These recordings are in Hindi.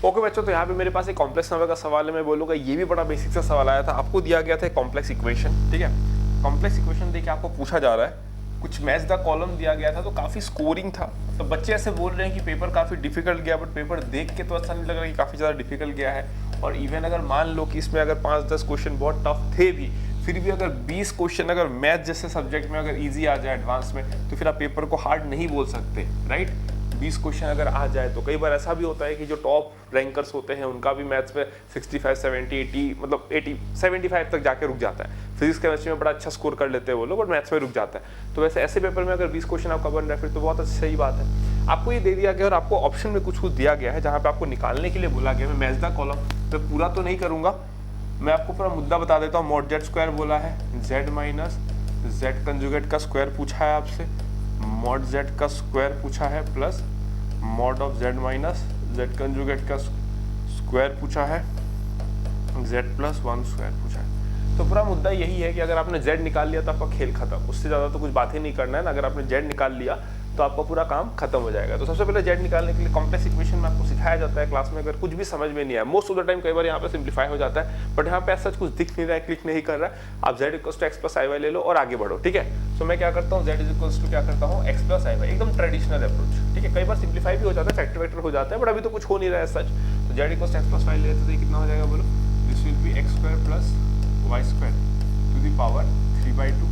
ओके बच्चों, तो यहाँ पे मेरे पास एक कॉम्प्लेक्स नंबर का सवाल है। मैं बोलूँगा ये भी बड़ा बेसिक सा सवाल आया था। आपको दिया गया था कॉम्प्लेक्स इक्वेशन, ठीक है। कॉम्प्लेक्स इक्वेशन देखिए आपको पूछा जा रहा है, कुछ मैच द कॉलम दिया गया था, तो काफ़ी स्कोरिंग था। तो बच्चे ऐसे बोल रहे हैं कि पेपर काफ़ी डिफिकल्ट गया, बट पेपर देख के तो ऐसा नहीं लग रहा कि काफ़ी ज़्यादा डिफिकल्ट गया है। और इवन अगर मान लो कि इसमें अगर 5-10 क्वेश्चन बहुत टफ थे भी, फिर भी अगर 20 क्वेश्चन अगर मैथ जैसे सब्जेक्ट में अगर इजी आ जाए एडवांस में, तो फिर आप पेपर को हार्ड नहीं बोल सकते, राइट। 20 क्वेश्चन अगर आ जाए तो कई बार ऐसा भी होता है कि जो टॉप रैंकर्स होते हैं उनका भी मैथ्स में 65, 70, 80 मतलब 80, 75 तक जाके रुक जाता है। फिजिक्स केमिस्ट्री में बड़ा अच्छा स्कोर कर लेते हैं वो लोग, बट मैथ्स में रुक जाता है। तो वैसे ऐसे पेपर में अगर 20 क्वेश्चन आपका बन रहा है फिर तो बहुत सही बात है। आपको ये दे दिया गया और आपको ऑप्शन में कुछ दिया गया है जहाँ पे आपको निकालने के लिए बोला गया। मैं मैच द कॉलम तो पूरा तो नहीं करूँगा, मैं आपको पूरा मुद्दा बता देता हूँ। मॉड जेड स्क्वायर बोला है, जेड माइनस जेड कंजुगेट का स्क्वायर पूछा है आपसे, मॉड जेड का स्क्वायर पूछा है, plus mod of Z minus Z conjugate का स्क्वायर पूछा है, जेड प्लस 1 स्क्वायर पूछा है। तो पूरा मुद्दा यही है कि अगर आपने जेड निकाल लिया तो आपका खेल खत्म, उससे ज़्यादा तो कुछ बात ही नहीं करना है ना। अगर आपने जेड निकाल लिया तो आपका पूरा काम खत्म हो जाएगा। तो सबसे पहले जेड निकालने के लिए कॉम्प्लेक्स इक्वेशन में आपको सिखाया जाता है क्लास में। अगर कुछ भी समझ में नहीं आया, मोस्ट ऑफ द टाइम कई बार यहाँ पे सिंप्लीफाई हो जाता है, बट यहाँ पे ऐसा कुछ दिख नहीं रहा है, क्लिक नहीं कर रहा है। आप z equals to x plus i y ले लो और आगे बढ़ो, ठीक है। तो मैं क्या करता हूँ, जेड इक्वल्स टू क्या करता हूँ, एक्स प्लस आई वाई, एकदम ट्रेडिशनल अप्रोच, ठीक है। कई बार सिंप्लीफाई भी हो जाता है, फैक्टर वैक्टर हो जाता है, बट अभी तो कुछ हो नहीं रहा है सच। तो z equals x plus y लेते तो ये कितना हो जाएगा बोलो, this will be x square plus y square to the power 3/2,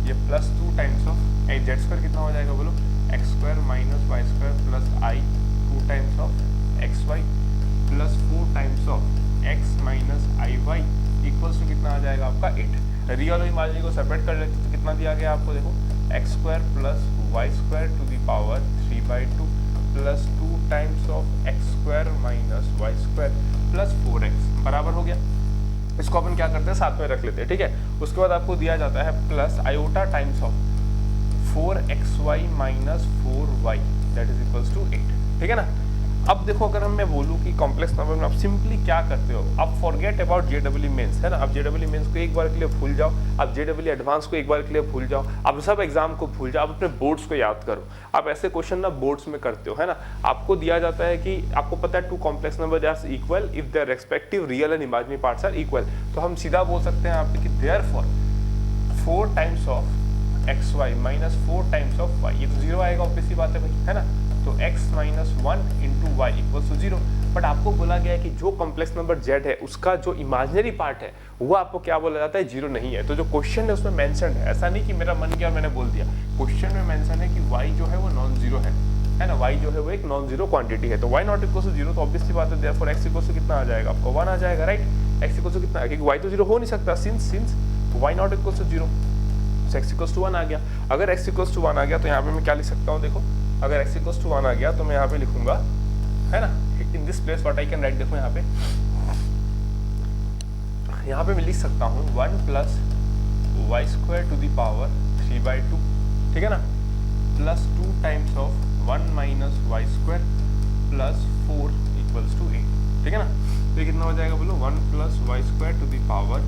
ये plus 2 times of z square कितना हो जाएगा बोलो, x square minus y square plus i 2 times of x y plus 4 times of x minus i y equals to कितना आ जाएगा आपका 8। रियल और इमेजिनरी को सेपरेट कर लेते तो कितना दिया गया आपको, देखो x square plus y square to the power 3/2 plus 2 times of x square minus y square plus 4x बराबर हो गया। इसको अपन क्या करते हैं, साथ में रख लेते हैं, ठीक है। उसके बाद आपको दिया जाता है plus iota times of 4xy minus 4y that is equals to 8, ठीक है ना। अब देखो, अगर मैं बोलूँ कि कॉम्प्लेक्स नंबर में आप सिंपली क्या करते हो, आप फॉरगेट अबाउट जेडब्ल्यू मेंस, है ना। आप जेडब्ल्यू मेंस को एक बार के लिए भूल जाओ, आप जेडब्ल्यू एडवांस को एक बार के लिए भूल जाओ, आप सब एग्जाम को भूल जाओ, आप अपने बोर्ड्स को याद करो। आप ऐसे क्वेश्चन ना बोर्ड्स में करते हो, है ना। आपको दिया जाता है कि आपको पता है 2 complex number are equal if their respective real and imaginary parts are equal. तो हम सीधा बोल सकते हैं यहाँ पे कि therefore 4 times of x y minus 4 times of y, ये तो 0 आएगा, ऑब्वियसली बात है भाई, है ना। तो x minus 1 into y equals to 0। But आपको बोला गया है कि जो कॉम्प्लेक्स नंबर z है उसका जो इमेजिनरी पार्ट है वो आपको क्या बोला जाता है, 0 नहीं है। तो जो क्वेश्चन है उसमें मेंशन है, ऐसा नहीं कि मेरा मन किया मैंने बोल दिया, क्वेश्चन में मेंशन है कि y जो है वो नॉन जीरो है ना। y जो है वो एक नॉन जीरो क्वांटिटी है। तो y नॉट इक्वल्स टू 0, तो ऑब्वियसली बात है देयरफॉर x इक्वल्स टू कितना आ जाएगा आपको, 1 आ जाएगा, राइट। x इक्वल्स टू कितना, क्योंकि y तो 0 हो नहीं सकता, since y not equals to 0, x equals to 1 आ गया। अगर x इक्वल्स टू 1 आ गया तो यहाँ पे मैं क्या लिख सकता हूँ, देखो अगर x इक्वल्स टू 1 आ गया तो मैं यहाँ पे लिखूंगा, है ना, in this place what I can write, देखो यहाँ पे मैं लिख सकता हूँ 1 plus y square to the power 3/2, ठीक है ना, plus 2 times of 1 minus y square plus 4 equals to 8, ठीक है ना। तो ये कितना हो जाएगा बोलो, 1 plus y square to the power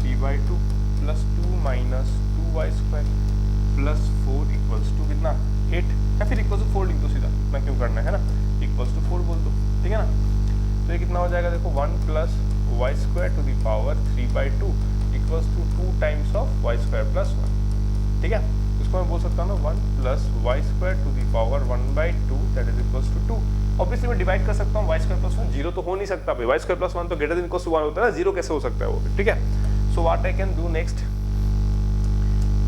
3/2 plus 2 minus 2y square plus 4 equals to कितना 8, या फिर इक्वल्स टू 4 लिख दो सीधा, इतना क्यों करना है ना, इक्वल्स टू 4 बोल दो, ठीक है ना। तो ये कितना हो जाएगा, देखो 1 plus y square to the power 3/2 equals to 2 times of y square plus 1, ठीक है। इसको मैं बोल सकता हूँ ना 1 plus y square to the power 1/2 that is equals to 2। Obviously मैं डिवाइड कर सकता हूँ वाई स्क्वायर प्लस 1, 0 तो हो नहीं सकता भाई, वाई स्क्वायर प्लस 1 तो ग्रेटर देन इक्वल्स टू 1 होता है ना, 0 कैसे हो सकता है वो, ठीक है। So what I can do next,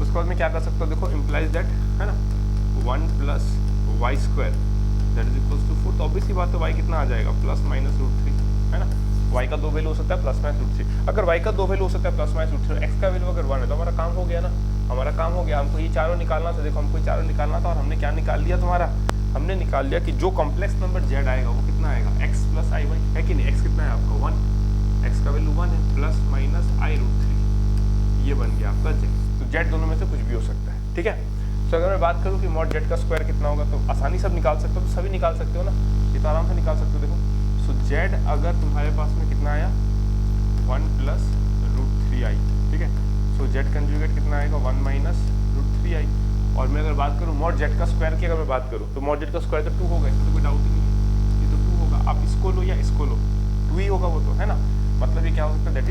उसके बाद मैं क्या कर सकता हूँ, देखो इम्प्लाइज दैट, है ना, 1 plus y square that is equals to 4। तो ऑब्वियसली बात है y कितना आ जाएगा, प्लस माइनस √3, है ना। y का 2 वैल्यू हो सकता है प्लस माइनस √3, अगर y का 2 वैल्यू हो सकता है प्लस माइनस √3, x का वैल्यू अगर 1 है तो हमारा काम हो गया ना, हमारा काम हो गया। हमको ये चारों निकालना था, देखो हमको ये चारों निकालना था और हमने क्या निकाल लिया तुम्हारा, हमने निकाल लिया कि जो कॉम्प्लेक्स नंबर z आएगा वो कितना आएगा, x प्लस आई वाई, है कि नहीं। x कितना है आपका 1, x का वैल्यू 1 है, प्लस माइनस आई √3, ये बन गया आपका z। तो z दोनों में से कुछ भी हो सकता है, ठीक है। तो अगर मैं बात करूँ कि मॉड z का स्क्वायर कितना होगा, तो आसानी से निकाल सकते हो, तो सभी निकाल सकते हो ना, ये तो आराम से निकाल सकते हो। देखो सो z अगर तुम्हारे पास में कितना आया 1 प्लस √3i, ठीक है। सो z कंजुगेट कितना आएगा 1 माइनस √3i। और मैं अगर बात करूँ मॉड z का स्क्वायर की, अगर मैं बात करूँ तो मॉड z का स्क्वायर तो 2 होगा, इसमें तो कोई डाउट ही नहीं है, ये तो 2 होगा। आप इसको लो या इसको लो 2 ही होगा वो तो, है ना। मतलब ये क्या हो सकता है, दैट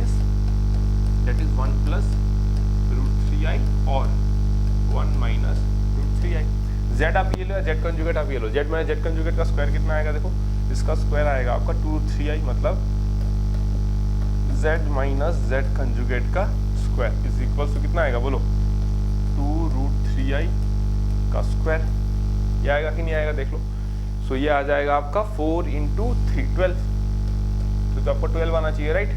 इज 1 प्लस √3i और 1 माइनस √3i। z आप ये लो या z कंजुगेट आप ये लो, z माइनस z कंजुगेट का स्क्वायर कितना आएगा, देखो इसका स्क्वायर आएगा आपका 2√3i, मतलब z माइनस z कंजुगेट का स्क्वायर इज इक्वल टू कितना आएगा बोलो, 2√3i का स्क्वायर। ये आएगा कि नहीं आएगा देख लो। सो ये आ जाएगा आपका 4 इंटू 3 12, तो आपको 12 आना चाहिए, राइट।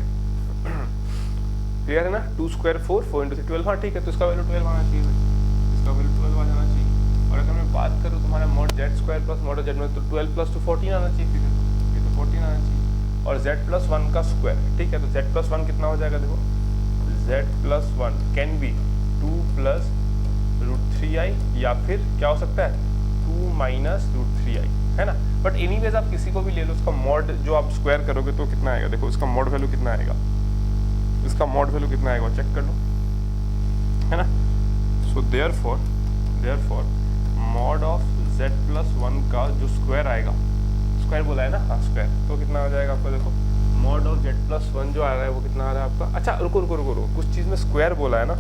क्लियर है ना, 2 स्क्वायर 4, 4 इंटू 3 12, हाँ ठीक है, तो इसका वैल्यू 12 आना चाहिए, इसका वैल्यू 12 आ जाना चाहिए। और अगर मैं बात करूँ तुम्हारा mod z square plus mod z में, तो 12 प्लस 2 14 आना चाहिए, फिर ये तो 14 आना चाहिए। और z प्लस 1 का स्क्वायर, ठीक है, तो z प्लस 1 कितना हो जाएगा, देखो z plus 1 can be 2 plus √3i या फिर क्या हो सकता है 2 माइनस √3i, है ना। बट एनीवेज आप किसी को भी ले लो, उसका मॉड जो आप स्क्वायर करोगे तो कितना आएगा, देखो इसका मॉड वैल्यू कितना आएगा, इसका मॉड वैल्यू कितना आएगा चेक कर लो, है ना। So therefore mod of z plus 1 का जो स्क्वायर आएगा, स्क्वायर बोला है ना, हाँ स्क्वायर, तो कितना आ जाएगा आपका, देखो मॉड ऑफ z प्लस 1 जो आ रहा है वो कितना आ रहा है आपका। अच्छा रुको रुको रुको रुको, कुछ चीज़ में स्क्वायर बोला है ना,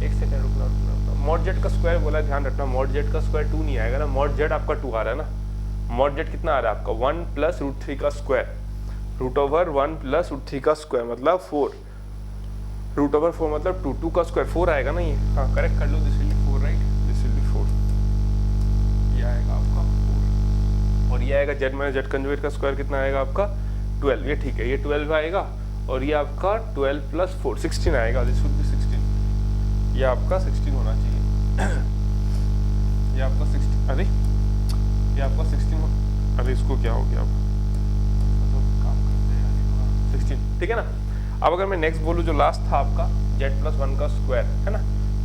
एक सेकंड रुकना रुकना। मॉड z का स्क्वायर बोला है, ध्यान रखना, मॉड z का स्क्वायर 2 नहीं आएगा ना, मॉड z आपका 2 आ रहा है ना। मॉड z कितना आ रहा है आपका 1 प्लस √3 का स्क्वायर, √1 प्लस √3 का स्क्वायर मतलब 4, √4 मतलब 2 का स्क्वायर 4 आएगा ना ये, हाँ करेक्ट कर लो, this will be 4 right, this will be 4, ये आएगा आपका 4। और ये आएगा z माइनस z कंजुगेट का स्क्वायर कितना आएगा आपका 12, ये ठीक है, ये 12 आएगा। और ये आपका 12 प्लस 4 16 आएगा, दिस विल बी 16, ये आपका 16 होना चाहिए। ये आपका 16, अरे ये आपका 16, अरे इसको क्या हो गया अब, तो काम करते हैं 16, ठीक है ना। अब अगर मैं नेक्स्ट बोलूँ, जो लास्ट था आपका z प्लस 1 का स्क्वायर, है ना,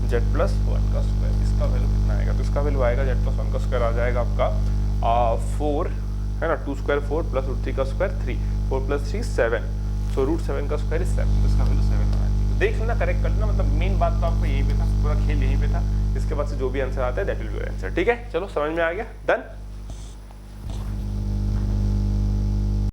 z प्लस 1 का स्क्वायर, इसका वैल्यू कितना आएगा, तो इसका वैल्यू आएगा z प्लस 1 का स्क्वायर आ जाएगा आपका 4, है ना, 2 स्क्वायर 4 प्लस √3 का स्क्वायर 3, 4 प्लस 3 7, सो √7 का स्क्वायर इज 7, तो इसका वैल्यू 7 होना चाहिए। देख लेना, करेक्ट कर लेना, मतलब मेन बात तो आपको यहीं पे था, पूरा खेल यहीं पे था। इसके बाद से जो भी आंसर आता है that will be your answer, ठीक है। चलो समझ में आ गया, डन।